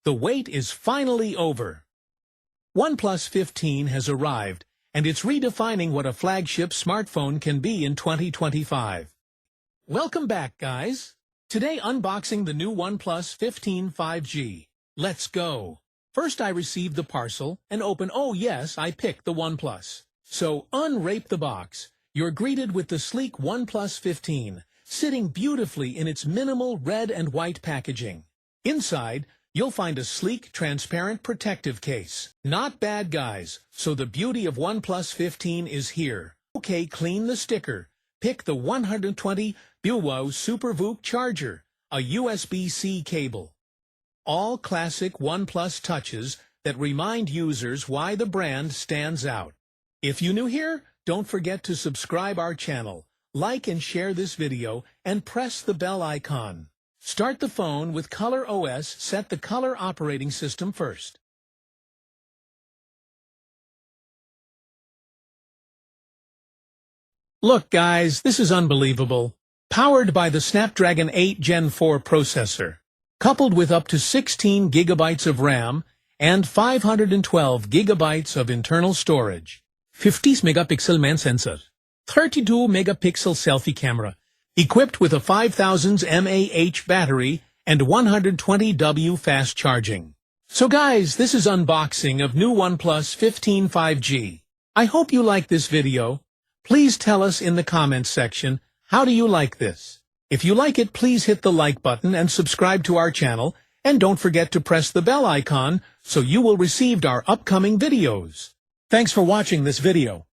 The wait is finally over. OnePlus 15 has arrived, and it's redefining what a flagship smartphone can be in 2025. Welcome back, guys. Today unboxing the new OnePlus 15 5G. Let's go. First I received the parcel and oh yes, I picked the OnePlus. So unwrap the box. You're greeted with the sleek OnePlus 15, sitting beautifully in its minimal red and white packaging. Inside, you'll find a sleek, transparent protective case. Not bad, guys, so the beauty of OnePlus 15 is here. Okay, clean the sticker. Pick the 120 Buo SuperVOOC charger, a USB-C cable. All classic OnePlus touches that remind users why the brand stands out. If you're new here, don't forget to subscribe our channel, like and share this video, and press the bell icon. Start the phone with Color OS. Set the color operating system first. Look, guys, this is unbelievable. Powered by the Snapdragon 8 Gen 4 processor, coupled with up to 16 gigabytes of RAM and 512 gigabytes of internal storage. 50 megapixel main sensor, 32 megapixel selfie camera, equipped with a 5000 mAh battery and 120W fast charging. So guys, this is unboxing of new OnePlus 15 5G. I hope you like this video. Please tell us in the comments section, how do you like this? If you like it, please hit the like button and subscribe to our channel, and don't forget to press the bell icon so you will receive our upcoming videos. Thanks for watching this video.